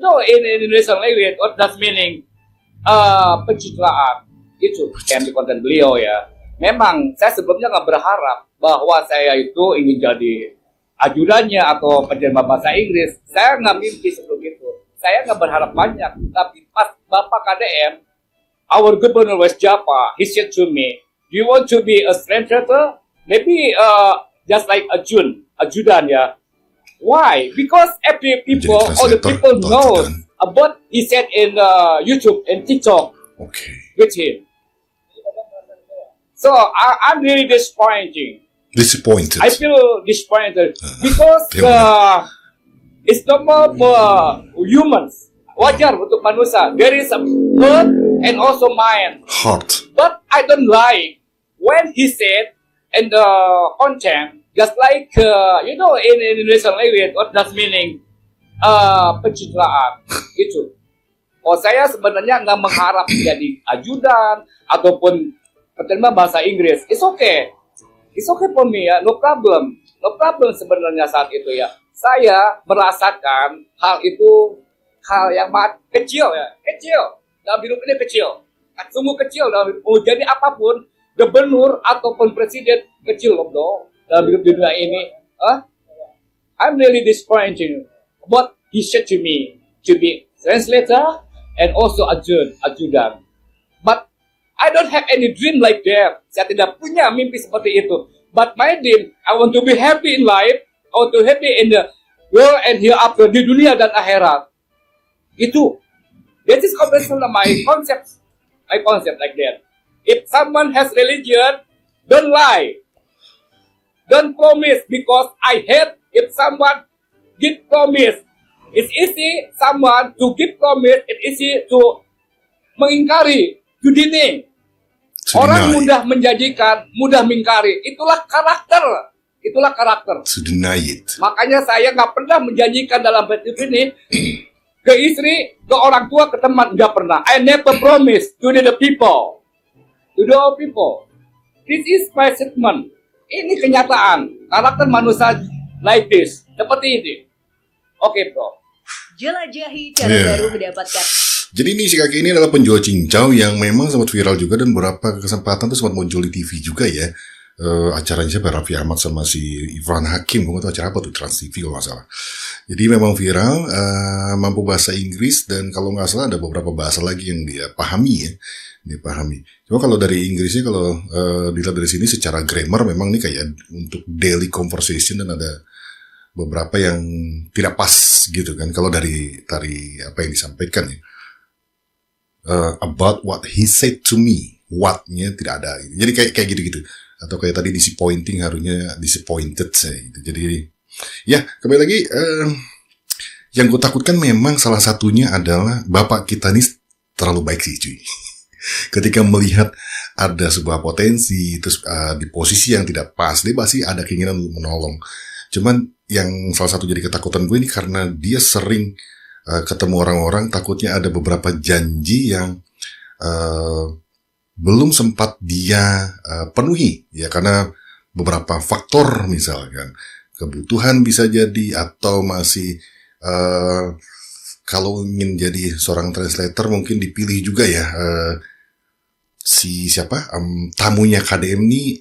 No, in Indonesian language, what does meaning? Pencitraan. Itu yang di konten beliau ya. Memang saya sebelumnya nggak berharap bahwa saya itu ingin jadi ajudannya atau penerjemah bahasa Inggris. Saya nggak mimpi sebelum itu. Saya nggak berharap banyak. Tapi pas Bapak KDM, our Governor West Java, he said to me, do you want to be a translator? Maybe just like ajudan ya. Why? Because every people, all the people know about he said in YouTube and TikTok with him. So I'm really disappointed. I feel disappointed because it's normal for humans. Wajar untuk manusia. There is a heart and also mind. Heart. But I don't like when he said in the content, just like in Indonesian language, what does meaning? Pencitraan. Itu. Oh, saya sebenarnya nggak mengharap jadi ajudan ataupun penerjemah bahasa Inggris. It's okay for me ya, no problem sebenarnya saat itu ya. Saya merasakan hal itu hal yang kecil dalam hidup ini kecil, sungguh kecil dalam hidup. Jadi apapun gubernur ataupun presiden kecil loh dalam hidup dunia ini. I'm really disappointed. What he said to me to be translator and also ajudan. But I don't have any dream like that. Saya tidak punya mimpi seperti itu. But my dream, I want to be happy in life. I want to be happy in the world and hereafter, di dunia dan akhirat. Itu. That is my concept like that. If someone has religion, don't lie. Don't promise because I hate if someone give promise. It's easy someone to give promise. It's easy to mengingkari, to deny. Orang mudah menjanjikan, mudah mengingkari. Itulah karakter. To deny it. Makanya saya nggak pernah menjanjikan dalam hidup ini ke istri, ke orang tua, ke teman, nggak pernah. I never promise to the people. This is my statement. Ini kenyataan. Karakter manusia like this. Seperti ini. Oke, bro. Jelajahi cara baru mendapatkan. Jadi ini si kakek ini adalah penjual cincau yang memang sempat viral juga dan beberapa kesempatan tuh sempat muncul di TV juga ya. Acaranya siapa? Raffi Ahmad sama si Irfan Hakim. Gue gak tahu acara apa tuh, Trans TV kalau gak salah. Jadi memang viral, mampu bahasa Inggris dan kalau gak salah ada beberapa bahasa lagi yang dia pahami ya. Cuma kalau dari Inggrisnya, kalau dilihat dari sini secara grammar memang ini kayak untuk daily conversation dan ada beberapa yang tidak pas gitu kan. Kalau dari apa yang disampaikan ya. About what he said to me, what-nya tidak ada. Jadi kayak gitu-gitu. Atau kayak tadi disappointing, harusnya disappointed saya gitu. Jadi ya kembali lagi, yang gue takutkan memang salah satunya adalah bapak kita ini terlalu baik sih cuy. Ketika melihat ada sebuah potensi terus di posisi yang tidak pas, dia pasti ada keinginan untuk menolong. Cuman yang salah satu jadi ketakutan gue ini karena dia sering ketemu orang-orang, takutnya ada beberapa janji yang belum sempat dia penuhi ya, karena beberapa faktor misalkan kebutuhan bisa jadi, atau masih kalau ingin jadi seorang translator mungkin dipilih juga ya tamunya KDM ini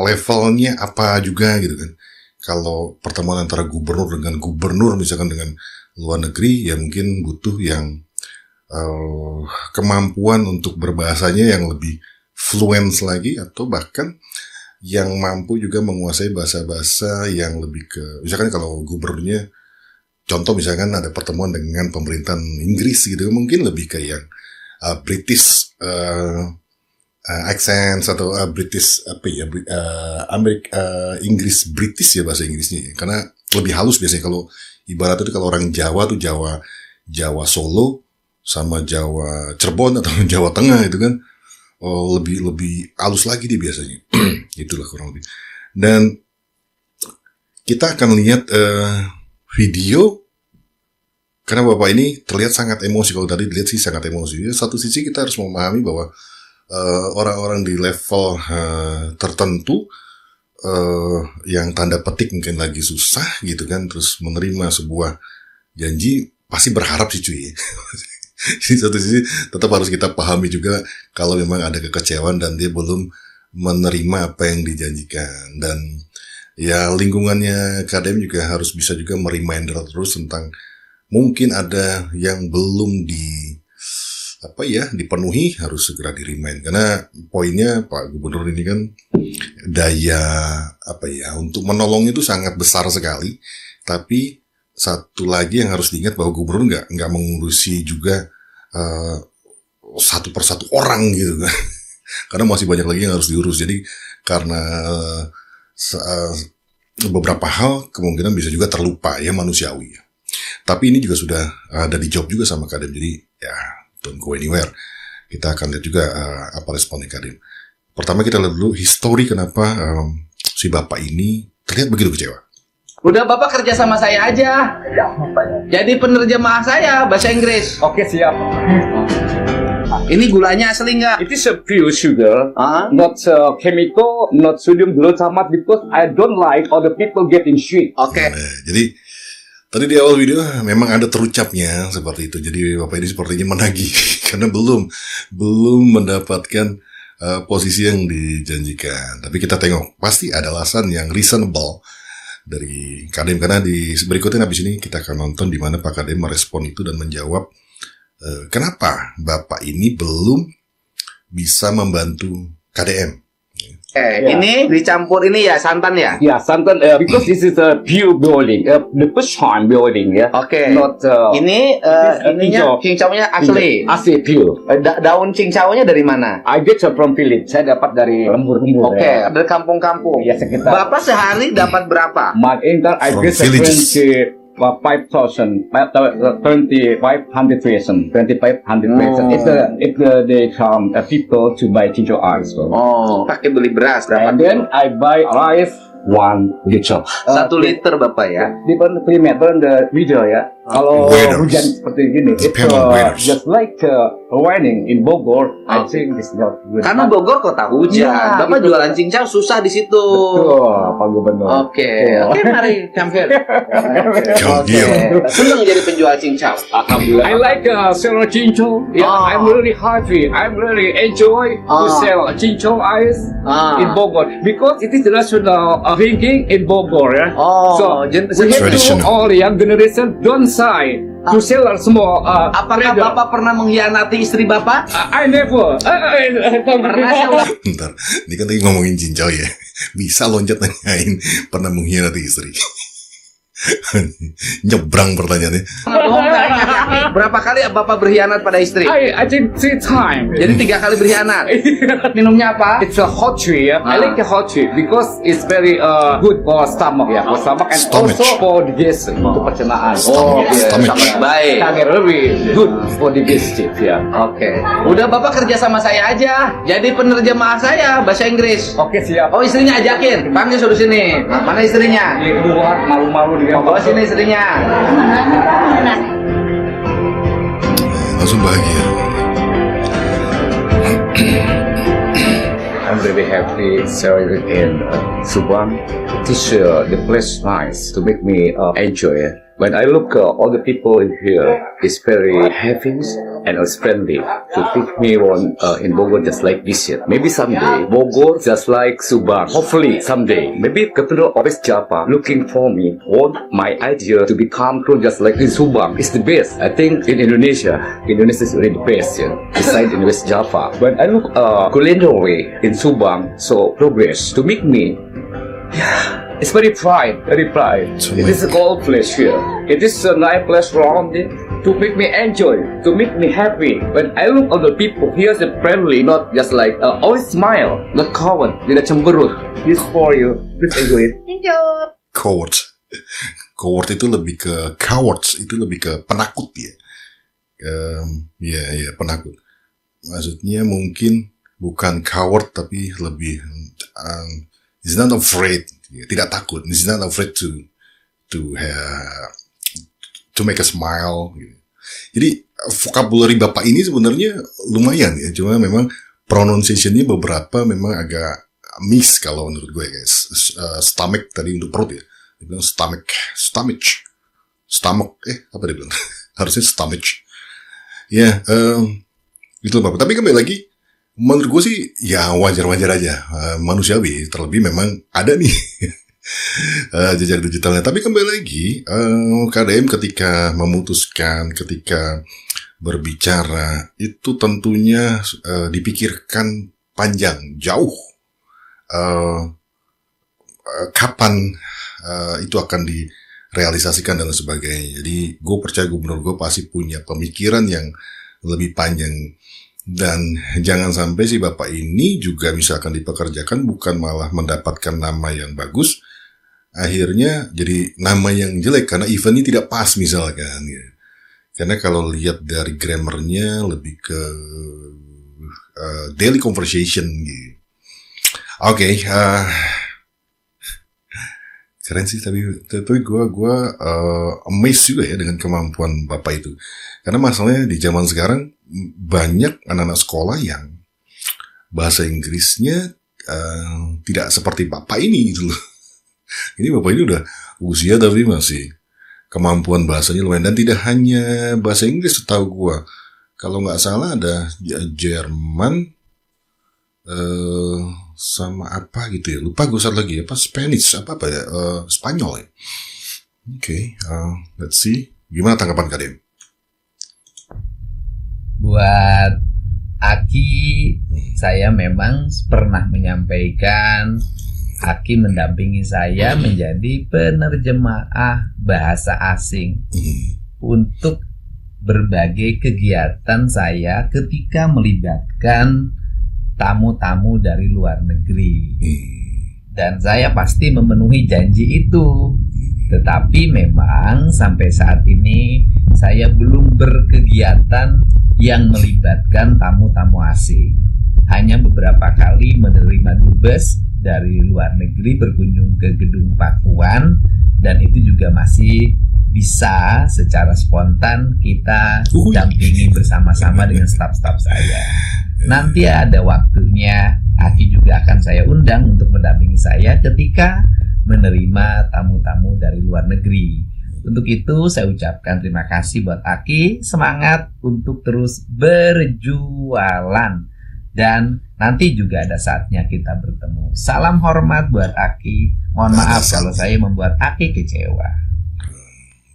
levelnya apa juga gitu kan. Kalau pertemuan antara gubernur dengan gubernur misalkan dengan luar negeri ya mungkin butuh yang kemampuan untuk berbahasanya yang lebih fluent lagi, atau bahkan yang mampu juga menguasai bahasa-bahasa yang lebih ke, misalkan kalau gubernurnya contoh misalkan ada pertemuan dengan pemerintahan Inggris gitu, mungkin lebih ke yang British accent atau British Inggris British ya bahasa Inggrisnya, karena lebih halus biasanya. Kalau ibarat itu kalau orang Jawa tuh Jawa Solo sama Jawa Cirebon atau Jawa Tengah itu kan lebih halus lagi dia biasanya. Itulah kurang lebih. Dan kita akan lihat video karena bapak ini terlihat sangat emosi. Kalau tadi dilihat sih sangat emosi. Satu sisi kita harus memahami bahwa orang-orang di level tertentu yang tanda petik mungkin lagi susah gitu kan, terus menerima sebuah janji pasti berharap sih cuy. Di satu sisi tetap harus kita pahami juga kalau memang ada kekecewaan dan dia belum menerima apa yang dijanjikan. Dan ya lingkungannya KDM juga harus bisa juga mereminder terus tentang mungkin ada yang belum dipenuhi, harus segera di-remind. Karena poinnya Pak Gubernur ini kan daya untuk menolong itu sangat besar sekali. Tapi satu lagi yang harus diingat bahwa Gubernur nggak mengurusi juga satu persatu orang gitu kan. Karena masih banyak lagi yang harus diurus. Jadi karena beberapa hal kemungkinan bisa juga terlupa ya, manusiawi. Tapi ini juga sudah ada di job juga sama Kadem. Jadi ya don't go anywhere. Kita akan lihat juga apa responnya Kadem. Pertama kita lihat dulu histori kenapa si bapak ini terlihat begitu kecewa. Udah Bapak kerja sama saya aja. Jadi penerjemah saya bahasa Inggris. Oke, siap. Ini gulanya asli nggak? It is a pure sugar, Ah? not chemical, not sodium glutamate, because I don't like other people getting sick. Oke. Nah, jadi tadi di awal video memang ada terucapnya seperti itu. Jadi bapak ini sepertinya menagih karena belum mendapatkan posisi yang dijanjikan. Tapi kita tengok pasti ada alasan yang reasonable dari Kadem, karena di berikutnya habis ini kita akan nonton di mana Pak Kadem merespon itu dan menjawab kenapa bapak ini belum bisa membantu KDM. Ini dicampur ini ya santan ya? Yeah, santan, because this is a pure boiling, the first time boiling, yeah. Oke. Not Ini ininya cincaunya asli. asli pure. Daun cincaunya dari mana? I get from village. Saya dapat dari lembur-lembur. Oke, ya. dari kampung-kampung. Ya, sekitar. Bapak sehari dapat berapa? My income, I From get villages. 25,000 if they come people to buy ginger ice. Oh, pakai beli beras berapa? And then I buy rice 1 liter. 1 liter Bapak ya? Different climate, the video ya. Kalau Weathers. hujan seperti gini, it's Depend on weathers. just like raining in Bogor. I think it's not good. Karena Bogor kota hujan. Ya, Bapak gitu. jualan cincau susah di situ. Betul, Pak Gubernur. Oke, mari come here. Come Oke, here. seneng jadi penjual cincau. Alhamdulillah. I like sell chinchou. Yeah, Oh. I'm really happy. I'm really enjoy to Oh. sell chinchou ice Ah. in Bogor because it is the national drinking in Bogor. Yeah. Oh, so we have to Traditional. all young generation don't say to sell small. Apakah trader. Bapak pernah mengkhianati istri Bapak? I never. Pernah saya Bentar, ini kan tadi ngomongin cincau ya. Bisa loncat nanyain pernah mengkhianati istri. Nyebrang pertanyaannya. bohong nggak yakin. Berapa kali Bapak berkhianat pada istri? I think 3 times. Jadi 3 kali berkhianat. Minumnya apa? It's a hot tea. Yeah? I Ah. like the hot tea because it's very good for stomach. Yeah, for stomach and Stomach. also for digestion untuk pencernaan. Stomach. Iya, Stomach. sangat baik. Sangat very good for digestive. Ya. Oke. Udah Bapak kerja sama saya aja. Jadi penerjemah saya bahasa Inggris. Oke, siap. Oh, istrinya ajakin. Panggil suruh sini. Mana istrinya? Ini keluar malu-malu dia. Oh, sini istrinya. Langsung bahagia. I'm really happy selling in Subang. This the place nice to make me enjoy. When I look all the people in here, it's very happy and it's friendly to take me on in Bogor just like this year. Maybe someday Bogor just like Subang. Hopefully someday, maybe Governor of West Java looking for me. Want my idea to become true just like in Subang. It's the best. I think in Indonesia is really the best. Yeah. Besides in West Java. When I look culinary in Subang, so progress to make me. It's very pride, very pride. So It is a gold place here. It is a nice place around it to make me enjoy, to make me happy. When I look at the people, here's a friendly, not just like always smile, not coward, tidak cemberut. This for you. Please enjoy it. Coward. Coward itu lebih ke cowards, itu lebih ke penakut ya. Ya penakut. Maksudnya mungkin bukan coward tapi lebih is not afraid, tidak takut. Is not afraid to make a smile. Jadi vocabulary bapak ini sebenarnya lumayan ya, cuma memang pronunciation-nya beberapa memang agak miss kalau menurut gue guys. Stomach tadi untuk perut ya, dia bilang stomach, apa dia bilang? harusnya stomach. Ya, itu Bapak. Tapi kembali lagi, menurut gue sih ya wajar-wajar aja, manusiawi. Terlebih memang ada nih jejak digitalnya. Tapi kembali lagi, KDM ketika memutuskan, ketika berbicara, itu tentunya dipikirkan panjang, jauh. Kapan itu akan direalisasikan dan sebagainya. Jadi gue percaya gubernur gue pasti punya pemikiran yang lebih panjang. Dan jangan sampai si bapak ini juga misalkan dipekerjakan bukan malah mendapatkan nama yang bagus, akhirnya jadi nama yang jelek karena eventnya tidak pas misalkan. Ya. Karena kalau lihat dari grammarnya lebih ke daily conversation gitu. Oke, keren sih, tapi gue amazed juga ya dengan kemampuan bapak itu. Karena masalahnya di zaman sekarang banyak anak-anak sekolah yang bahasa Inggrisnya tidak seperti bapak ini gitu loh. Ini bapak ini udah usia tapi masih kemampuan bahasanya lumayan, dan tidak hanya bahasa Inggris setahu gue. Kalau nggak salah ada Jerman sama apa gitu ya, lupa gue satu lagi apa Spanish apa ya, Spanyol ya. Oke, let's see gimana tanggapan kalian Buat Aki, saya memang pernah menyampaikan Aki mendampingi saya menjadi penerjemah bahasa asing untuk berbagai kegiatan saya ketika melibatkan tamu-tamu dari luar negeri. Dan saya pasti memenuhi janji itu. Tetapi memang sampai saat ini saya belum berkegiatan yang melibatkan tamu-tamu asing. Hanya beberapa kali menerima dubes dari luar negeri berkunjung ke Gedung Pakuan, dan itu juga masih bisa secara spontan kita dampingi bersama-sama dengan staf-staf saya. Nanti ada waktunya Aki juga akan saya undang untuk mendampingi saya ketika menerima tamu-tamu dari luar negeri. Untuk itu saya ucapkan terima kasih buat Aki, semangat untuk terus berjualan, dan nanti juga ada saatnya kita bertemu. Salam hormat buat Aki. Mohon maaf kalau saya membuat Aki kecewa.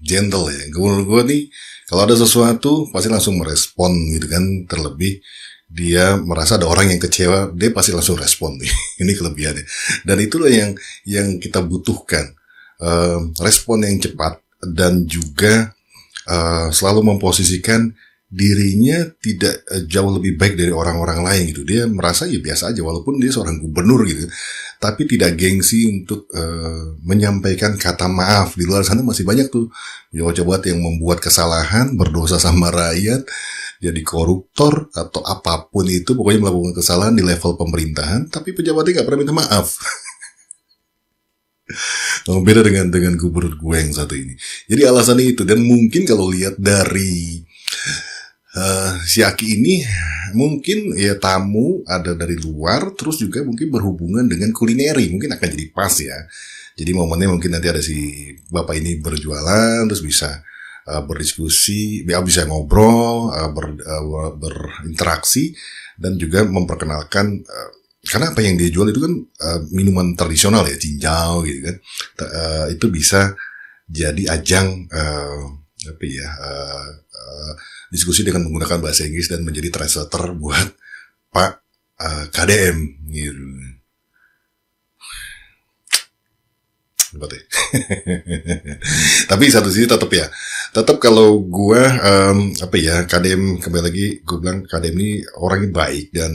Gentle ya, gue nih kalau ada sesuatu pasti langsung merespon gitu kan. Terlebih dia merasa ada orang yang kecewa, dia pasti langsung respon nih. Ini kelebihannya, dan itulah yang kita butuhkan, respon yang cepat, dan juga selalu memposisikan dirinya tidak jauh lebih baik dari orang-orang lain gitu. Dia merasa ya biasa aja walaupun dia seorang gubernur gitu, tapi tidak gengsi untuk menyampaikan kata maaf. Di luar sana masih banyak tuh pejabat yang membuat kesalahan, berdosa sama rakyat, jadi koruptor atau apapun itu, pokoknya melakukan kesalahan di level pemerintahan, tapi pejabatnya nggak pernah minta maaf. Beda dengan gubernur gue yang satu ini. Jadi alasannya itu, dan mungkin kalau lihat dari si Aki ini, mungkin ya tamu ada dari luar, terus juga mungkin berhubungan dengan kulineri, mungkin akan jadi pas ya. Jadi momennya mungkin nanti ada si bapak ini berjualan, terus bisa berdiskusi, bisa ngobrol, berinteraksi, dan juga memperkenalkan, karena apa yang dia jual itu kan minuman tradisional ya, cinjau gitu kan. Itu bisa jadi ajang diskusi dengan menggunakan bahasa Inggris dan menjadi translator buat Pak KDM gitu. Tapi satu sisi tetap kalau gue KDM, kembali lagi gue bilang KDM ini orangnya baik, dan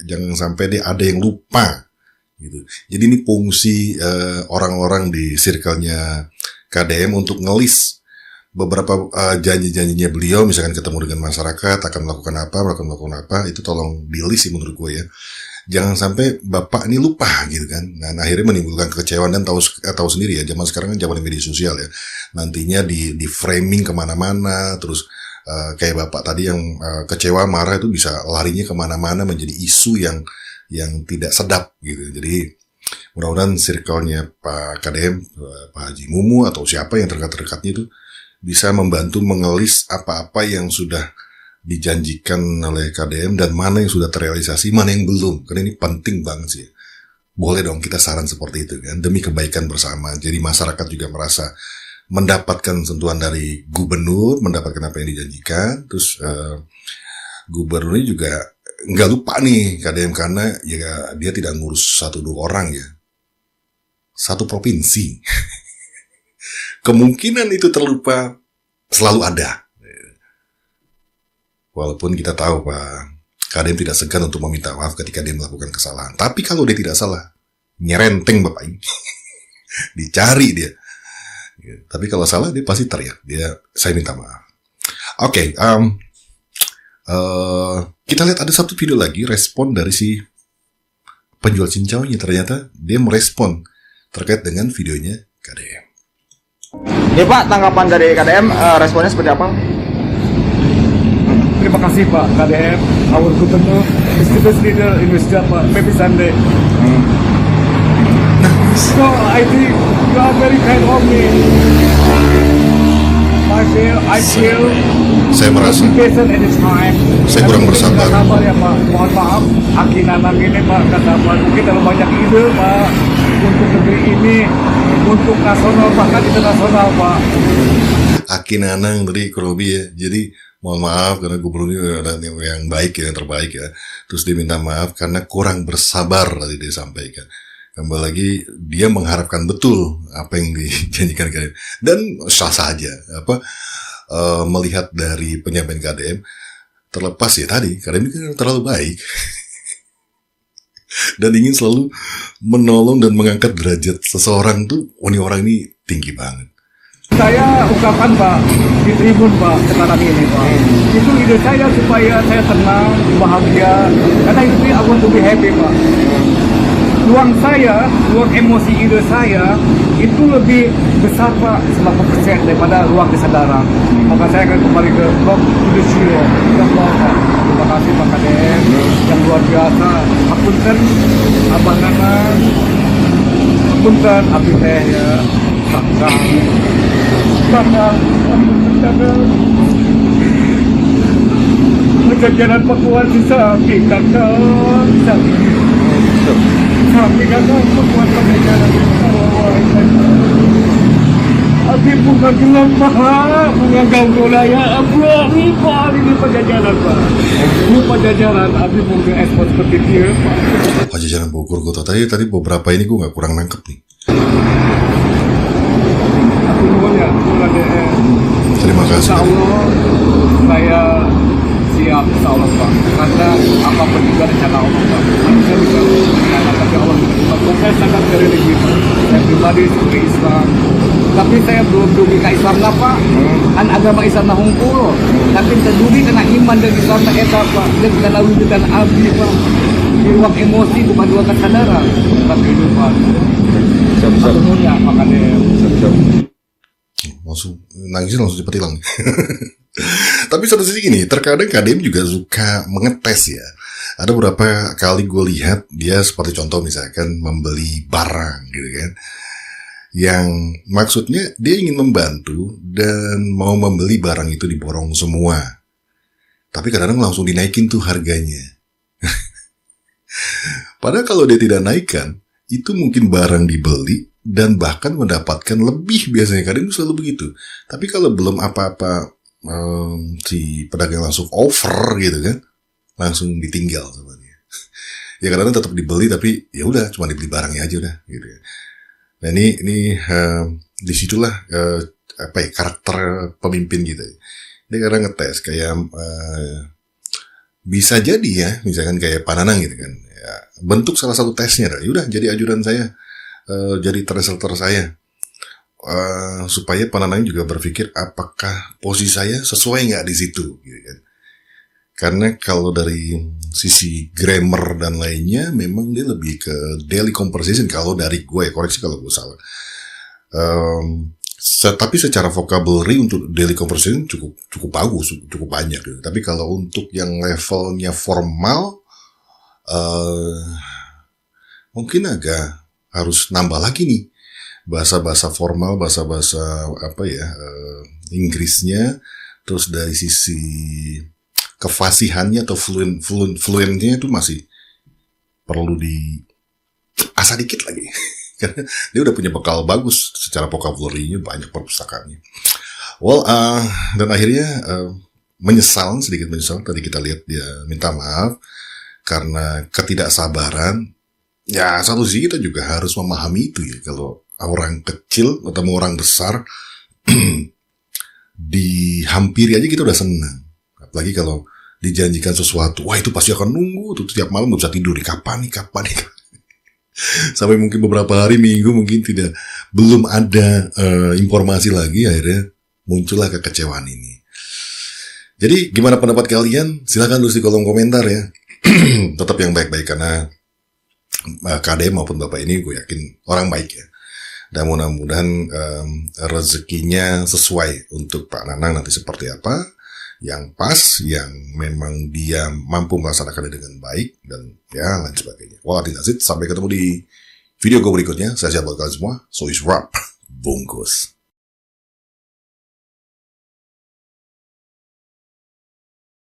jangan sampai dia ada yang lupa gitu. Jadi ini fungsi orang-orang di circle-nya KDM untuk ngelis beberapa janji-janjinya beliau, misalkan ketemu dengan masyarakat akan melakukan apa, itu tolong di-list sih menurut gue ya. Jangan sampai bapak ini lupa gitu kan. Nah, akhirnya menimbulkan kekecewaan, dan tahu sendiri ya, zaman sekarang kan zaman media sosial ya. Nantinya di framing kemana-mana, terus kayak bapak tadi yang kecewa marah itu bisa larinya kemana-mana menjadi isu yang tidak sedap gitu. Jadi mudah-mudahan circle-nya Pak KDM, Pak Haji Mumu atau siapa yang terdekat-dekatnya itu bisa membantu mengelis apa-apa yang sudah dijanjikan oleh KDM dan mana yang sudah terrealisasi, mana yang belum. Karena ini penting banget sih. Boleh dong kita saran seperti itu kan, demi kebaikan bersama. Jadi masyarakat juga merasa mendapatkan sentuhan dari gubernur, mendapatkan apa yang dijanjikan. Terus gubernurnya juga nggak lupa nih KDM, karena ya dia tidak ngurus 1-2 orang ya, 1 provinsi. Kemungkinan itu terlupa selalu ada. Walaupun kita tahu Pak, KDM tidak segan untuk meminta maaf ketika dia melakukan kesalahan. Tapi kalau dia tidak salah, nyerenteng Bapak ini. Dicari dia. Tapi kalau salah dia pasti teriak. Saya minta maaf. Oke, kita lihat ada satu video lagi respon dari si penjual cincaunya. Ternyata dia merespon terkait dengan videonya KDM. Ya Pak, tanggapan dari KDM responnya seperti apa? Terima kasih Pak KDM, our gubernur, distinguished leader Indonesia Pak Pepi Sande. So I think you are very kind of me. I feel Saya merasa patient at this time. saya kurang bersabar. Sabar ya Pak, mohon maaf. Aki Nanang ini Pak, sabar. Mungkin terlalu banyak ide Pak untuk negeri ini, untuk nasional bahkan internasional Pak. Aki Nanang tadi kurang lebih ya. Jadi mohon maaf karena gubernur ada yang baik ya, yang terbaik ya. Terus dia minta maaf karena kurang bersabar tadi dia sampaikan. Kembali lagi dia mengharapkan betul apa yang dijanjikan KDM dan sah saja melihat dari penyampaian KDM, terlepas ya tadi KDM kan terlalu baik dan ingin selalu menolong dan mengangkat derajat seseorang tuh. Ini orang ini tinggi banget. Saya ungkapkan Pak di tribun Pak sekarang ini Pak, itu ide saya supaya saya tenang, bahagia, karena itu I want to be happy Pak. Ruang saya, ruang emosi ide saya itu lebih besar Pak 90% daripada ruang kesadaran. Maka saya akan kembali ke Rock to the Zero. Terima kasih Pak KDM yang luar biasa. Apunten Abang Nanang, apunten Abi Teh ya, Sakang. Kejadian Pakuan bisa kakak sampai kakak Pakuan kejadian Abi bunga gelam Pak, bunga gaulaya Abi Pak, ini pajajaran Pak. Ini pajajaran Abi bunga ekspor seperti dia Pak. Pajajaran Bogor gue tadi beberapa ini gue nggak kurang nangkep nih. Terima kasih. Insya Allah saya siap, insya Allah Pak. Karena apapun juga rencana Allah Pak. Manusia bisa rencana, tapi Allah tidak bisa. Saya sangat religius. Saya pribadi sebagai Islam. Tapi saya belum dugi ke Islam lah Pak. Kan agama Islam lah hungkul. Tapi terdugi karena iman dan Islam lah eta Pak. Dan karena wujudan abdi Pak. Di ruang emosi bukan ruang kesadaran. Bukan kehidupan. Semuanya makanya. Langsung nangisnya langsung cepet hilang. Tapi satu sisi gini, terkadang KDM juga suka mengetes ya. Ada beberapa kali gue lihat dia seperti contoh misalkan membeli barang gitu kan, yang maksudnya dia ingin membantu dan mau membeli barang itu diborong semua, tapi kadang-kadang langsung dinaikin tuh harganya. Padahal kalau dia tidak naikkan, itu mungkin barang dibeli dan bahkan mendapatkan lebih biasanya. Kadang itu selalu begitu. Tapi kalau belum apa-apa si pedagang langsung over gitu kan, langsung ditinggal sama dia. Ya kadang-kadang tetap dibeli tapi ya udah cuma dibeli barangnya aja udah gitu ya. Nah ini disitulah karakter pemimpin gitu. Dia kadang ngetes kayak bisa jadi ya misalkan kayak Pak Nanang gitu kan. Ya, bentuk salah satu tesnya ya udah jadi ajudan saya. Jadi translator saya supaya Pananang juga berpikir apakah posisi saya sesuai nggak di situ gitu kan. Karena kalau dari sisi grammar dan lainnya memang dia lebih ke daily conversation kalau dari gue, koreksi kalau gue salah. Tapi secara vocabulary untuk daily conversation cukup bagus, cukup banyak gitu. Tapi kalau untuk yang levelnya formal mungkin agak harus nambah lagi nih bahasa-bahasa formal, bahasa-bahasa Inggrisnya, terus dari sisi kefasihannya atau fluentnya itu masih perlu diasah dikit lagi. Karena dia udah punya bekal bagus secara vocabulary-nya, banyak perpustakaannya. Dan akhirnya sedikit menyesal. Tadi kita lihat dia minta maaf karena ketidaksabaran. Ya, satu sisi kita juga harus memahami itu ya. Kalau orang kecil ketemu orang besar dihampiri aja kita udah senang. Apalagi kalau dijanjikan sesuatu, wah itu pasti akan nunggu tuh tiap malam, gak bisa tidur nih, kapan nih. Sampai mungkin beberapa hari, minggu mungkin belum ada informasi lagi, akhirnya muncullah kekecewaan ini. Jadi gimana pendapat kalian? Silahkan tulis di kolom komentar ya. Tetap yang baik-baik, karena KDM maupun Bapak ini gue yakin orang baik ya. Dan mudah-mudahan rezekinya sesuai untuk Pak Nanang nanti seperti apa, yang pas, yang memang dia mampu melaksanakannya dengan baik, dan ya lain sebagainya. Sampai ketemu di video gue berikutnya. Saya siap buat kalian semua. So is rap. Bungkus.